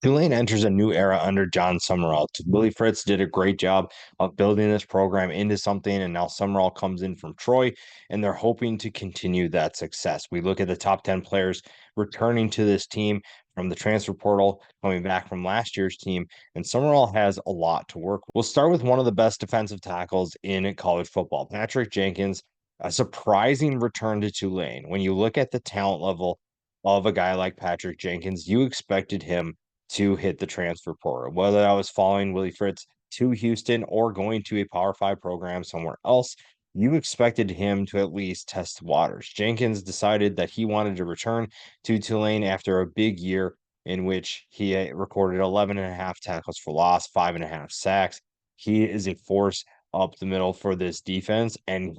Tulane enters a new era under John Summerall. Willie Fritz did a great job of building this program into something, and now Summerall comes in from Troy, and they're hoping to continue that success. We look at the top 10 players returning to this team from the transfer portal, coming back from last year's team, and Summerall has a lot to work with. We'll start with one of the best defensive tackles in college football, Patrick Jenkins, a surprising return to Tulane. When you look at the talent level of a guy like Patrick Jenkins, you expected him to hit the transfer portal, whether I was following Willie Fritz to Houston or going to a Power Five program somewhere else. You expected him to at least test the waters. Jenkins decided that he wanted to return to Tulane after a big year in which he recorded 11 and a half tackles for loss, 5.5 sacks. He is a force up the middle for this defense. And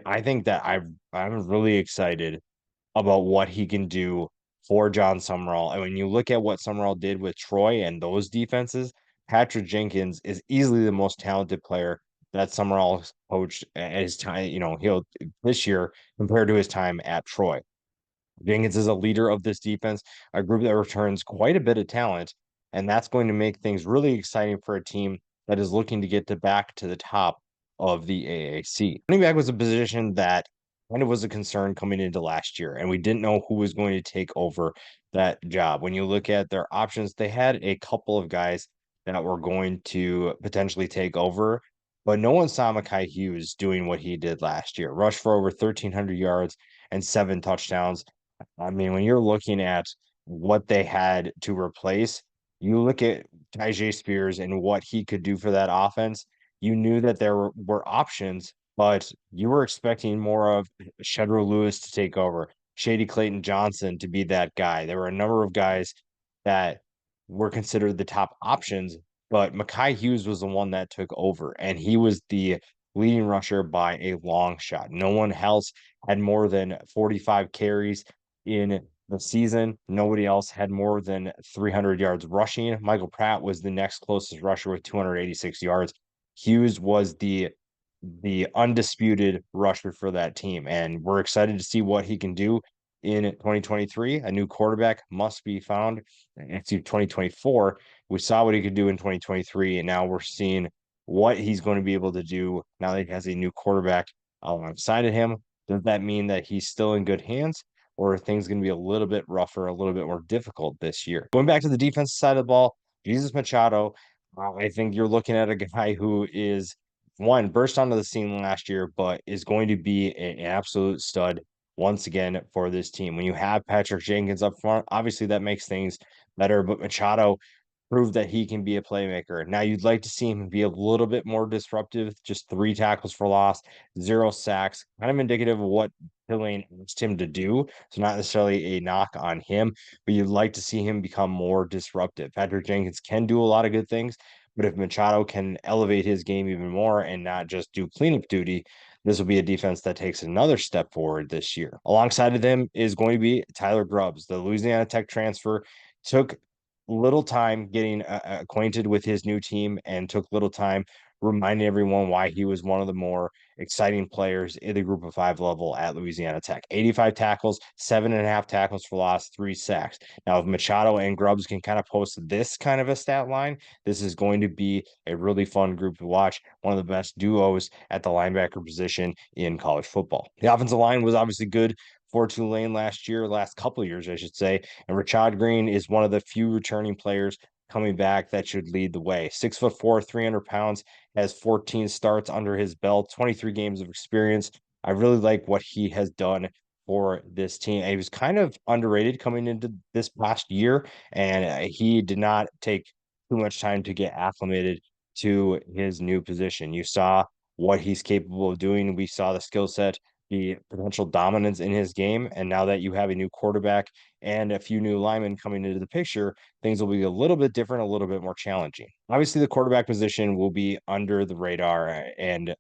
I think that I'm really excited about what he can do for John Summerall. And when you look at what Summerall did with Troy and those defenses, Patrick Jenkins is easily the most talented player that Summerall has coached at his time, he'll this year compared to his time at Troy. Jenkins is a leader of this defense, a group that returns quite a bit of talent, and that's going to make things really exciting for a team that is looking to get back to the top of the AAC. Running back was a position that kind of was a concern coming into last year, and we didn't know who was going to take over that job. When you look at their options, they had a couple of guys that were going to potentially take over, but no one saw Mekhi Hughes doing what he did last year. Rushed for over 1,300 yards and 7 touchdowns. I mean, when you're looking at what they had to replace, you look at Tyjae Spears and what he could do for that offense. You knew that there were options, but you were expecting more of Shedro Lewis to take over, Shady Clayton Johnson to be that guy. There were a number of guys that were considered the top options, but Mekhi Hughes was the one that took over, and he was the leading rusher by a long shot. No one else had more than 45 carries in the season. Nobody else had more than 300 yards rushing. Michael Pratt was the next closest rusher with 286 yards. Hughes was the undisputed rusher for that team, and we're excited to see what he can do in 2023. A new quarterback must be found. Into 2024, we saw what he could do in 2023, and now we're seeing what he's going to be able to do now that he has a new quarterback alongside of him. Does that mean that he's still in good hands? Or are things going to be a little bit rougher, a little bit more difficult this year? Going back to the defensive side of the ball, Jesus Machado, I think you're looking at a guy who is one burst onto the scene last year, but is going to be an absolute stud once again for this team. When you have Patrick Jenkins up front, obviously that makes things better, but Machado proved that he can be a playmaker. Now you'd like to see him be a little bit more disruptive, just 3 tackles for loss, 0 sacks, kind of indicative of what Tulane asked him to do. So not necessarily a knock on him, but you'd like to see him become more disruptive. Patrick Jenkins can do a lot of good things, but if Machado can elevate his game even more and not just do cleanup duty, this will be a defense that takes another step forward this year. Alongside of them is going to be Tyler Grubbs, the Louisiana Tech transfer. Took little time getting acquainted with his new team and took little time reminding everyone why he was one of the more exciting players in the group of five level at Louisiana Tech. 85 tackles, 7.5 tackles for loss, 3 sacks. Now, if Machado and Grubbs can kind of post this kind of a stat line, this is going to be a really fun group to watch. One of the best duos at the linebacker position in college football. The offensive line was obviously good for Tulane last year, last couple of years, I should say. And Rashad Green is one of the few returning players coming back that should lead the way. 6'4", 300 pounds, has 14 starts under his belt, 23 games of experience. I really like what he has done for this team. He was kind of underrated coming into this past year, and he did not take too much time to get acclimated to his new position. You saw what he's capable of doing. We saw the skill set, the potential dominance in his game. And now that you have a new quarterback and a few new linemen coming into the picture, things will be a little bit different, a little bit more challenging. Obviously, the quarterback position will be under the radar and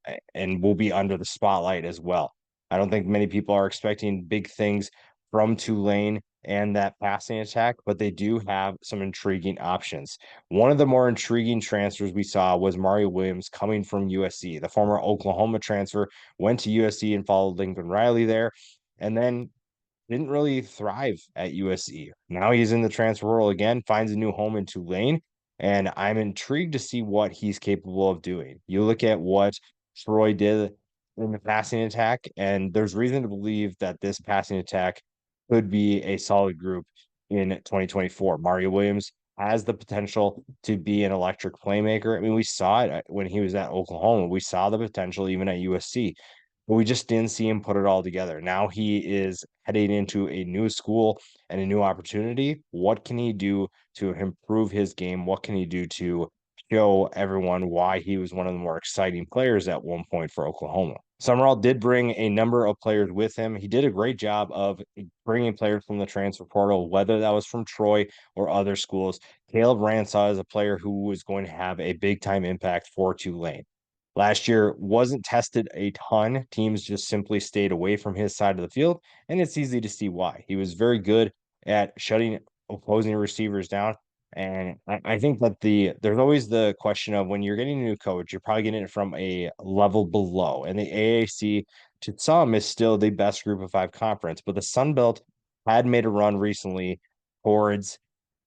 will be under the spotlight as well. I don't think many people are expecting big things from Tulane and that passing attack, but they do have some intriguing options. One of the more intriguing transfers we saw was Mario Williams coming from USC. The former Oklahoma transfer went to USC and followed Lincoln Riley there. And then didn't really thrive at USC. Now he's in the transfer portal again, finds a new home in Tulane, and I'm intrigued to see what he's capable of doing. You look at what Troy did in the passing attack, and there's reason to believe that this passing attack could be a solid group in 2024. Mario Williams has the potential to be an electric playmaker. I mean, we saw it when he was at Oklahoma. We saw the potential even at USC, but we just didn't see him put it all together. Now he is heading into a new school and a new opportunity. What can he do to improve his game? What can he do to show everyone why he was one of the more exciting players at one point for Oklahoma? Summerall did bring a number of players with him. He did a great job of bringing players from the transfer portal, whether that was from Troy or other schools. Caleb Ransaw is a player who was going to have a big time impact for Tulane. Last year wasn't tested a ton. Teams just simply stayed away from his side of the field, and it's easy to see why. He was very good at shutting opposing receivers down. And I think that there's always the question of when you're getting a new coach, you're probably getting it from a level below. And the AAC to some is still the best group of five conference, but the Sun Belt had made a run recently towards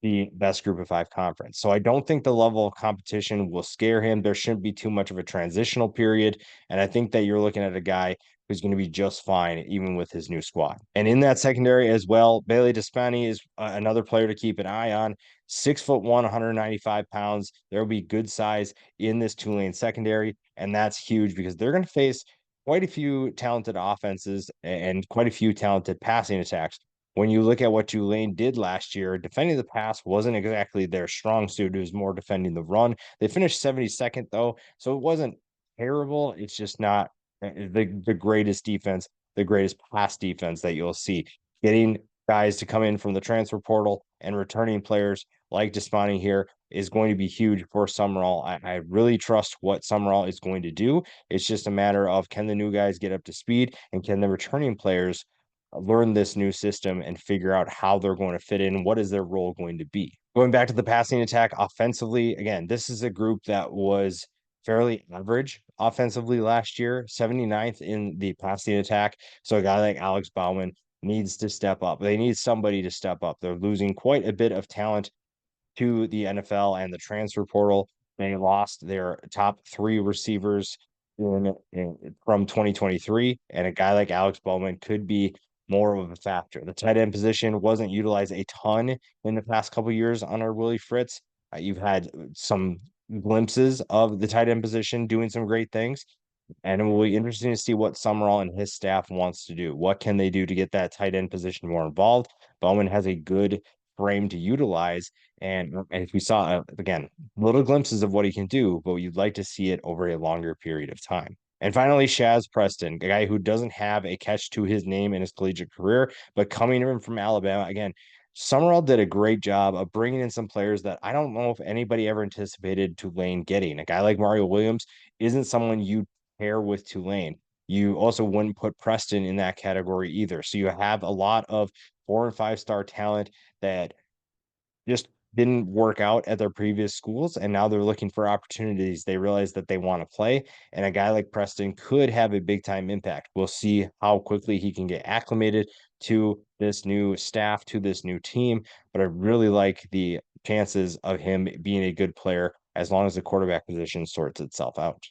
the best group of five conference. So I don't think the level of competition will scare him. There shouldn't be too much of a transitional period. And I think that you're looking at a guy who's going to be just fine, even with his new squad. And in that secondary as well, Bailey Despani is another player to keep an eye on. 6'1", 195 pounds. There will be good size in this Tulane secondary. And that's huge because they're going to face quite a few talented offenses and quite a few talented passing attacks. When you look at what Tulane did last year, defending the pass wasn't exactly their strong suit. It was more defending the run. They finished 72nd, though, so it wasn't terrible. It's just not the greatest defense, the greatest pass defense that you'll see. Getting guys to come in from the transfer portal and returning players like Despani here is going to be huge for Summerall. I really trust what Summerall is going to do. It's just a matter of can the new guys get up to speed and can the returning players learn this new system and figure out how they're going to fit in. What is their role going to be? Going back to the passing attack offensively, again, this is a group that was fairly average offensively last year, 79th in the passing attack. So a guy like Alex Bauman needs to step up. They need somebody to step up. They're losing quite a bit of talent to the NFL and the transfer portal. They lost their top three receivers from 2023, and a guy like Alex Bowman could be more of a factor. The tight end position wasn't utilized a ton in the past couple years under Willie Fritz. You've had some glimpses of the tight end position doing some great things, and it will be interesting to see what Summerall and his staff wants to do. What can they do to get that tight end position more involved? Bowman has a good frame to utilize. And if we saw, again, little glimpses of what he can do, but you'd like to see it over a longer period of time. And finally, Shaz Preston, a guy who doesn't have a catch to his name in his collegiate career, but coming in from Alabama, again, Summerall did a great job of bringing in some players that I don't know if anybody ever anticipated Tulane getting. A guy like Mario Williams isn't someone you pair with Tulane. You also wouldn't put Preston in that category either. So you have a lot of 4 and 5 star talent that just didn't work out at their previous schools, and now they're looking for opportunities. They realize that they want to play, and a guy like Preston could have a big time impact. We'll see how quickly he can get acclimated to this new staff, to this new team, but I really like the chances of him being a good player as long as the quarterback position sorts itself out.